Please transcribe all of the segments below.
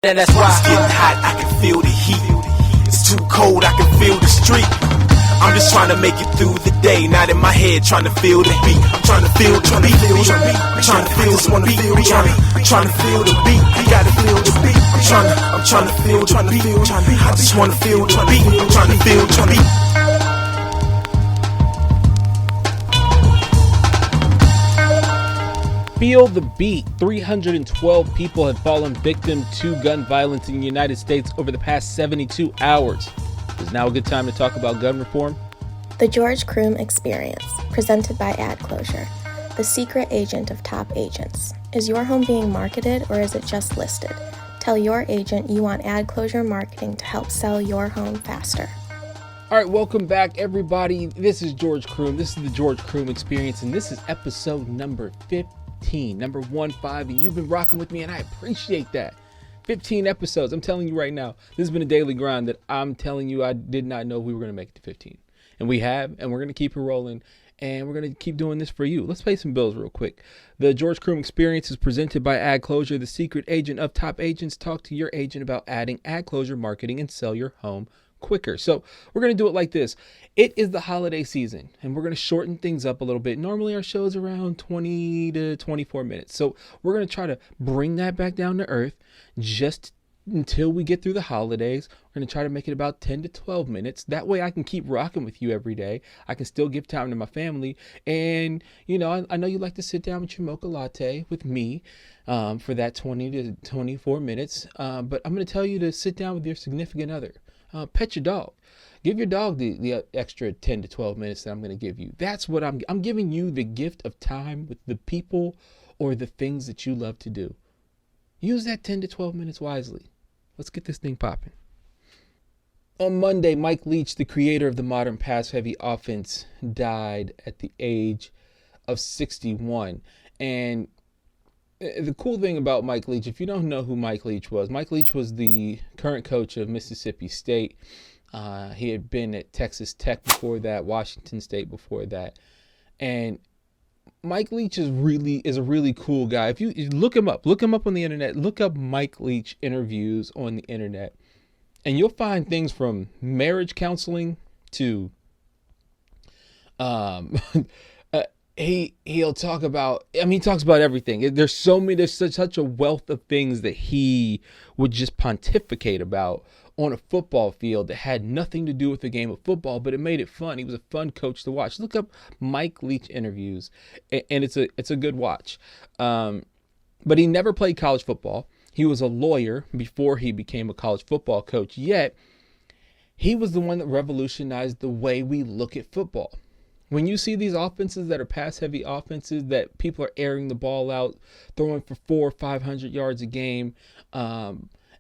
And that's why it's getting hot, I can feel the heat. It's too cold, I can feel the street. I'm just trying to make it through the day, not in my head trying to feel the beat. I'm trying to feel the beat. I'm trying to feel, just wanna feel. I'm trying to feel the beat. You gotta feel the beat. I'm trying to feel the beat. I just wanna feel the beat. I'm trying to feel the beat. Feel the beat. 312 people have fallen victim to gun violence in the United States over the past 72 hours. Is now a good time to talk about gun reform? The George Croom Experience, presented by Ad Closure, the secret agent of top agents. Is your home being marketed or is it just listed? Tell your agent you want Ad Closure marketing to help sell your home faster. All right, welcome back, everybody. This is George Croom. This is the George Croom Experience, and this is episode number 15, number 15, and you've been rocking with me, and I appreciate that. 15 episodes. I'm telling you right now, this has been a daily grind that I'm telling you I did not know we were going to make it to 15. And we have, and we're going to keep it rolling, and we're going to keep doing this for you. Let's pay some bills real quick. The George Croom Experience is presented by Ad Closure, the secret agent of top agents. Talk to your agent about adding Ad Closure marketing and sell your home quicker. So we're going to do it like this. It is the holiday season and we're going to shorten things up a little bit. Normally our show is around 20 to 24 minutes. So we're going to try to bring that back down to earth just until we get through the holidays. We're going to try to make it about 10 to 12 minutes. That way I can keep rocking with you every day. I can still give time to my family. And, you know, I know you like to sit down with your mocha latte with me for that 20 to 24 minutes. But I'm going to tell you to sit down with your significant other. Pet your dog. Give your dog the extra 10 to 12 minutes that I'm going to give you. That's what I'm giving you, the gift of time with the people or the things that you love to do. Use that 10 to 12 minutes wisely. Let's get this thing popping. On Monday, Mike Leach, the creator of the modern pass-heavy offense, died at the age of 61. And the cool thing about Mike Leach, if you don't know who Mike Leach was the current coach of Mississippi State. He had been at Texas Tech before that, Washington State before that. And Mike Leach is a really cool guy. If you look him up on the internet, look up Mike Leach interviews on the internet, and you'll find things from marriage counseling to he'll talk about, he talks about everything. There's such a wealth of things that he would just pontificate about on a football field that had nothing to do with the game of football, but it made it fun. He was a fun coach to watch. Look up Mike Leach interviews, and it's a good watch. But he never played college football. He was a lawyer before he became a college football coach, yet he was the one that revolutionized the way we look at football. When you see these offenses that are pass-heavy offenses that people are airing the ball out, throwing for 400 or 500 yards a game,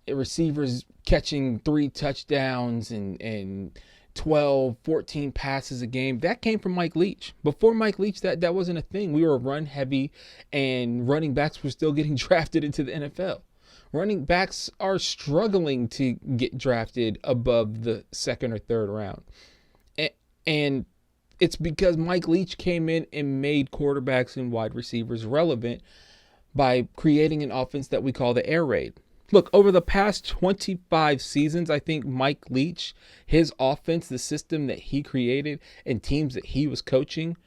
receivers catching 3 touchdowns and 12, 14 passes a game, that came from Mike Leach. Before Mike Leach, that wasn't a thing. We were run-heavy, and running backs were still getting drafted into the NFL. Running backs are struggling to get drafted above the second or third round. And it's because Mike Leach came in and made quarterbacks and wide receivers relevant by creating an offense that we call the air raid. Look, over the past 25 seasons, I think Mike Leach, his offense, the system that he created and teams that he was coaching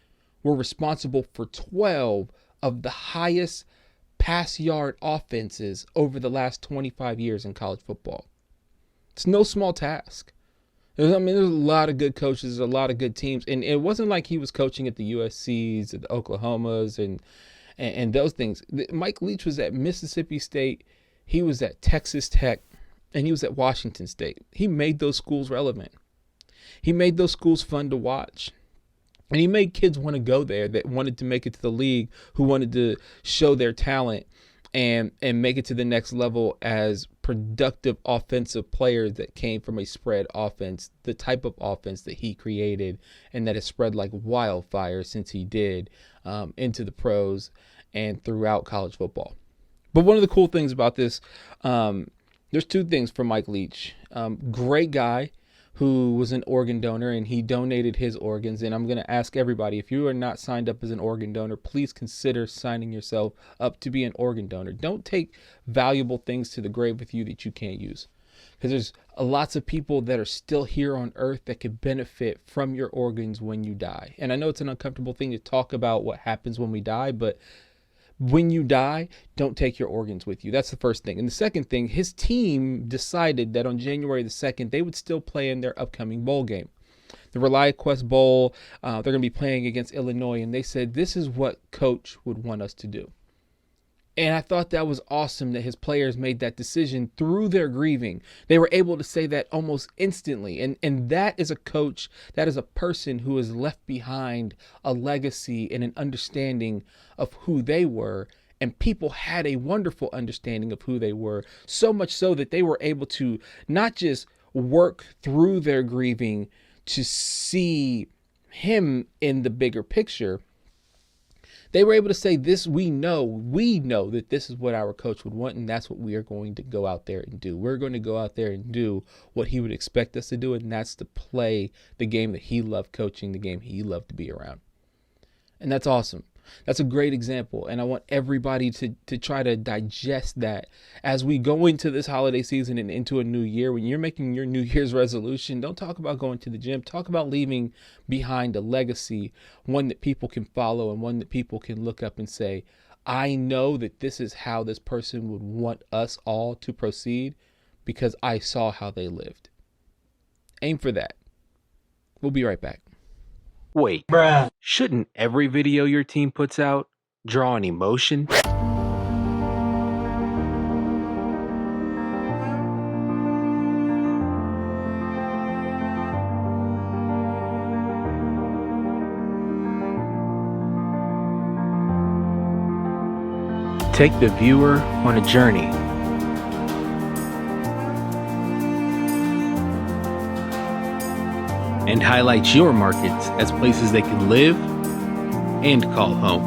were responsible for 12 of the highest pass yard offenses over the last 25 years in college football. It's no small task. There's a lot of good coaches, a lot of good teams. And it wasn't like he was coaching at the USCs, at the Oklahomas, and those things. Mike Leach was at Mississippi State. He was at Texas Tech, and he was at Washington State. He made those schools relevant. He made those schools fun to watch. And he made kids want to go there that wanted to make it to the league, who wanted to show their talent and make it to the next level as productive offensive players that came from a spread offense, the type of offense that he created and that has spread like wildfire since he did into the pros and throughout college football. But one of the cool things about this, there's 2 things for Mike Leach. Great guy, who was an organ donor, and he donated his organs. And I'm going to ask everybody, if you are not signed up as an organ donor, please consider signing yourself up to be an organ donor. Don't take valuable things to the grave with you that you can't use, because there's lots of people that are still here on earth that could benefit from your organs when you die. And I know it's an uncomfortable thing to talk about what happens when we die, but when you die, don't take your organs with you. That's the first thing. And the second thing, his team decided that on January the 2nd, they would still play in their upcoming bowl game, the ReliaQuest Bowl. They're going to be playing against Illinois. And they said, this is what coach would want us to do. And I thought that was awesome that his players made that decision through their grieving. They were able to say that almost instantly. And that is a coach, that is a person who has left behind a legacy and an understanding of who they were. And people had a wonderful understanding of who they were, so much so that they were able to not just work through their grieving to see him in the bigger picture. They were able to say, this, we know that this is what our coach would want, and that's what we are going to go out there and do. We're going to go out there and do what he would expect us to do, and that's to play the game that he loved coaching, the game he loved to be around. And that's awesome. That's a great example, and I want everybody to try to digest that as we go into this holiday season and into a new year. When you're making your New Year's resolution, don't talk about going to the gym. Talk about leaving behind a legacy, one that people can follow and one that people can look up and say, I know that this is how this person would want us all to proceed because I saw how they lived. Aim for that. We'll be right back. Wait, shouldn't every video your team puts out draw an emotion? Take the viewer on a journey. And highlight your markets as places they can live and call home.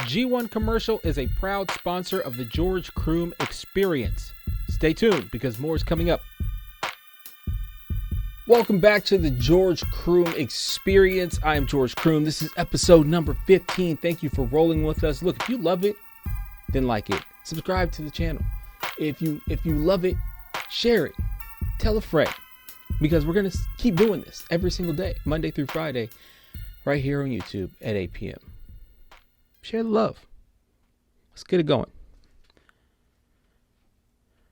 G1 Commercial is a proud sponsor of the George Croom Experience. Stay tuned because more is coming up. Welcome back to the George Croom Experience. I am George Croom. This is episode number 15. Thank you for rolling with us. Look, if you love it, then like it. Subscribe to the channel. If you love it, share it. Tell a friend. Because we're going to keep doing this every single day, Monday through Friday, right here on YouTube at 8 p.m. Share the love. Let's get it going.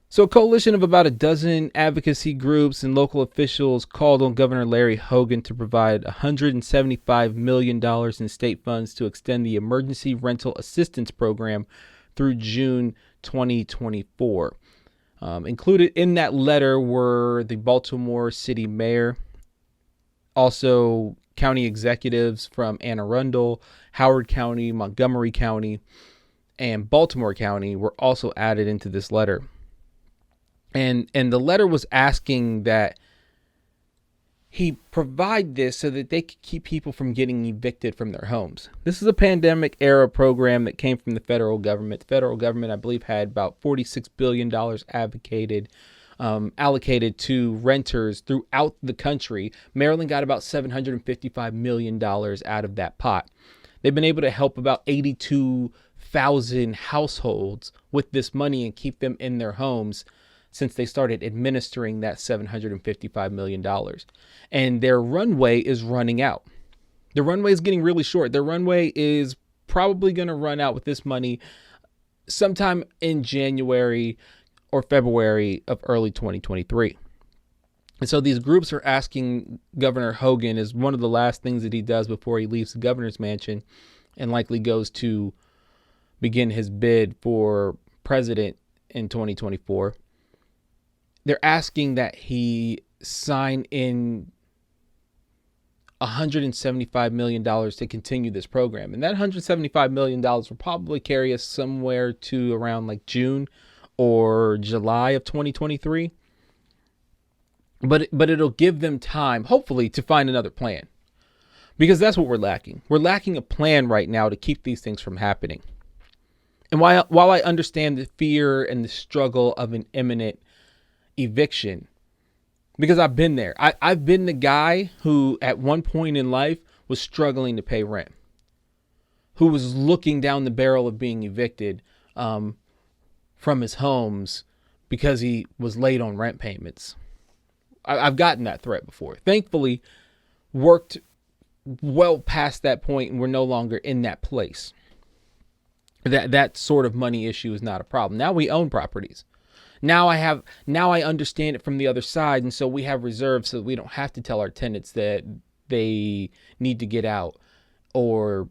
So a coalition of about a dozen advocacy groups and local officials called on Governor Larry Hogan to provide $175 million in state funds to extend the Emergency Rental Assistance Program through June 2024. Included in that letter were the Baltimore City Mayor, also county executives from Anne Arundel, Howard County, Montgomery County, and Baltimore County were also added into this letter. And the letter was asking that he provide this so that they could keep people from getting evicted from their homes. This is a pandemic era program that came from the federal government. The federal government, I believe, had about $46 billion allocated to renters throughout the country. Maryland got about $755 million out of that pot. They've been able to help about 82,000 households with this money and keep them in their homes since they started administering that $755 million. And their runway is running out. The runway is getting really short. Their runway is probably going to run out with this money sometime in January or February of early 2023. And so these groups are asking Governor Hogan, as one of the last things that he does before he leaves the governor's mansion and likely goes to begin his bid for president in 2024. They're asking that he sign in $175 million to continue this program. And that $175 million will probably carry us somewhere to around like June or July of 2023. but it'll give them time, hopefully, to find another plan, because that's what we're lacking. We're lacking a plan right now to keep these things from happening. And while I understand the fear and the struggle of an imminent eviction, because I've been there. I've been the guy who at one point in life was struggling to pay rent, who was looking down the barrel of being evicted from his homes because he was late on rent payments. I've gotten that threat before. Thankfully, worked well past that point, and we're no longer in that place. That sort of money issue is not a problem. Now we own properties. Now I understand it from the other side, and so we have reserves so that we don't have to tell our tenants that they need to get out, or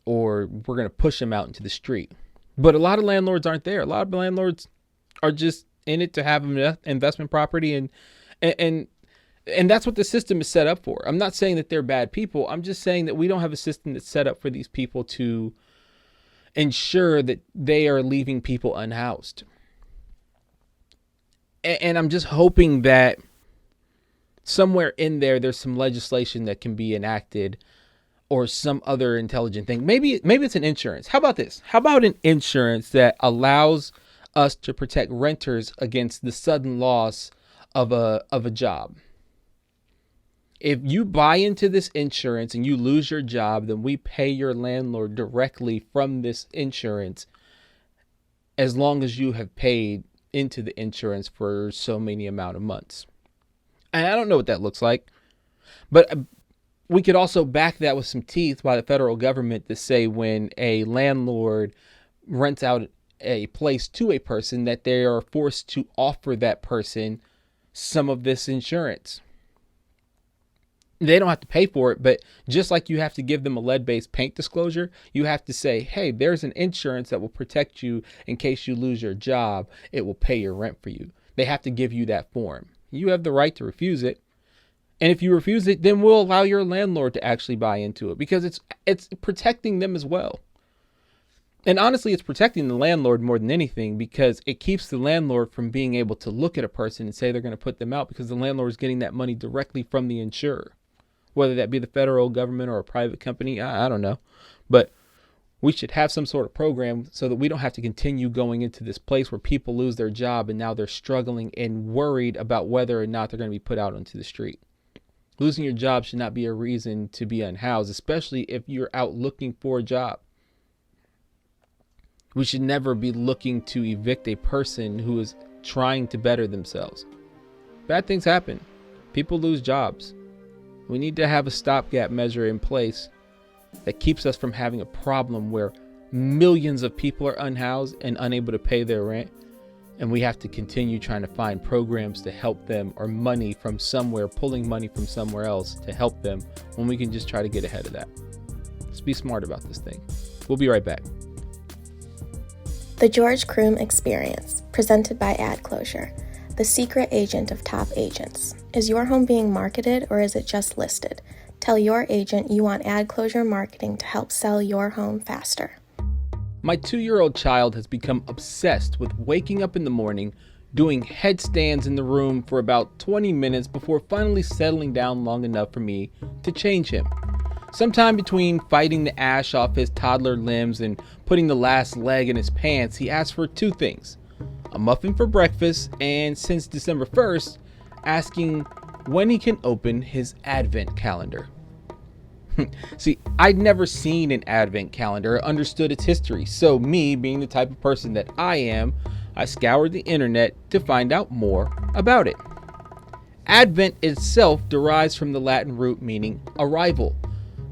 we're going to push them out into the street. But a lot of landlords aren't there. A lot of landlords are just in it to have an investment property, and that's what the system is set up for. I'm not saying that they're bad people. I'm just saying that we don't have a system that's set up for these people to ensure that they are leaving people unhoused. And I'm just hoping that somewhere in there's some legislation that can be enacted, or some other intelligent thing. Maybe it's an insurance. How about this? How about an insurance that allows us to protect renters against the sudden loss of a job? If you buy into this insurance and you lose your job, then we pay your landlord directly from this insurance, as long as you have paid into the insurance for so many amount of months. And I don't know what that looks like, but we could also back that with some teeth by the federal government to say when a landlord rents out a place to a person, that they are forced to offer that person some of this insurance. They don't have to pay for it, but just like you have to give them a lead-based paint disclosure, you have to say, hey, there's an insurance that will protect you in case you lose your job. It will pay your rent for you. They have to give you that form. You have the right to refuse it. And if you refuse it, then we'll allow your landlord to actually buy into it, because it's protecting them as well. And honestly, it's protecting the landlord more than anything, because it keeps the landlord from being able to look at a person and say they're going to put them out, because the landlord is getting that money directly from the insurer. Whether that be the federal government or a private company, I don't know. But we should have some sort of program so that we don't have to continue going into this place where people lose their job and now they're struggling and worried about whether or not they're going to be put out onto the street. Losing your job should not be a reason to be unhoused, especially if you're out looking for a job. We should never be looking to evict a person who is trying to better themselves. Bad things happen. People lose jobs. We need to have a stopgap measure in place that keeps us from having a problem where millions of people are unhoused and unable to pay their rent, and we have to continue trying to find programs to help them, or money from somewhere, pulling money from somewhere else to help them, when we can just try to get ahead of that. Let's be smart about this thing. We'll be right back. The George Croom Experience, presented by Ad Closure, the secret agent of top agents. Is your home being marketed, or is it just listed? Tell your agent you want Ad Closure marketing to help sell your home faster. My 2-year-old child has become obsessed with waking up in the morning, doing headstands in the room for about 20 minutes before finally settling down long enough for me to change him. Sometime between fighting the ash off his toddler limbs and putting the last leg in his pants, he asked for 2 things: a muffin for breakfast, and since December 1st, asking when he can open his advent calendar. See, I'd never seen an advent calendar or understood its history, so me, being the type of person that I am, I scoured the internet to find out more about it. Advent itself derives from the Latin root meaning arrival.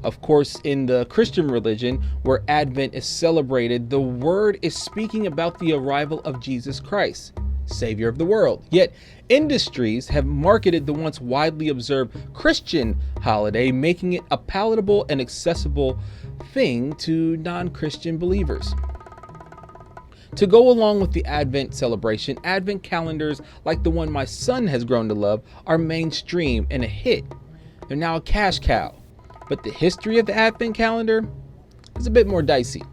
Of course, in the Christian religion, where Advent is celebrated, the word is speaking about the arrival of Jesus Christ, Savior of the world. Yet, industries have marketed the once widely observed Christian holiday, making it a palatable and accessible thing to non-Christian believers. To go along with the Advent celebration, Advent calendars like the one my son has grown to love are mainstream and a hit. They're now a cash cow. But the history of the Advent calendar is a bit more dicey.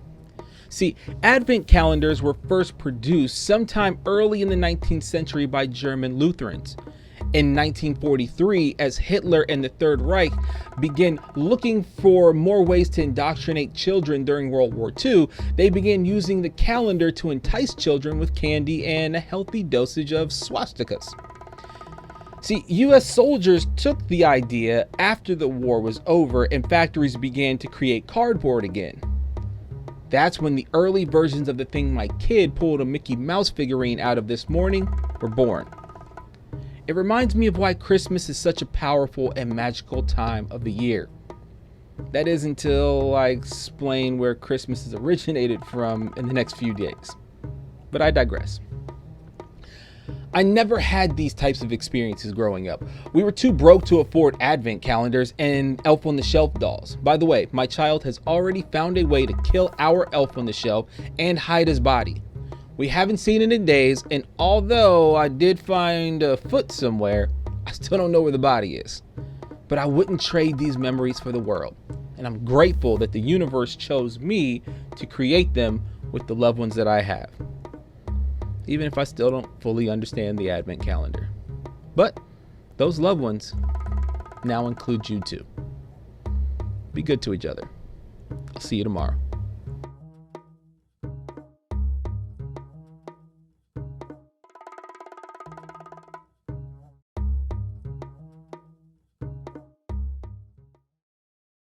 See, Advent calendars were first produced sometime early in the 19th century by German Lutherans. In 1943, as Hitler and the Third Reich began looking for more ways to indoctrinate children during World War II, they began using the calendar to entice children with candy and a healthy dosage of swastikas. See, US soldiers took the idea after the war was over and factories began to create cardboard again. That's when the early versions of the thing my kid pulled a Mickey Mouse figurine out of this morning were born. It reminds me of why Christmas is such a powerful and magical time of the year. That is until I explain where Christmas is originated from in the next few days. But I digress. I never had these types of experiences growing up. We were too broke to afford advent calendars and Elf on the Shelf dolls. By the way, my child has already found a way to kill our Elf on the Shelf and hide his body. We haven't seen it in days, and although I did find a foot somewhere, I still don't know where the body is. But I wouldn't trade these memories for the world, and I'm grateful that the universe chose me to create them with the loved ones that I have. Even if I still don't fully understand the Advent calendar. But those loved ones now include you too. Be good to each other. I'll see you tomorrow.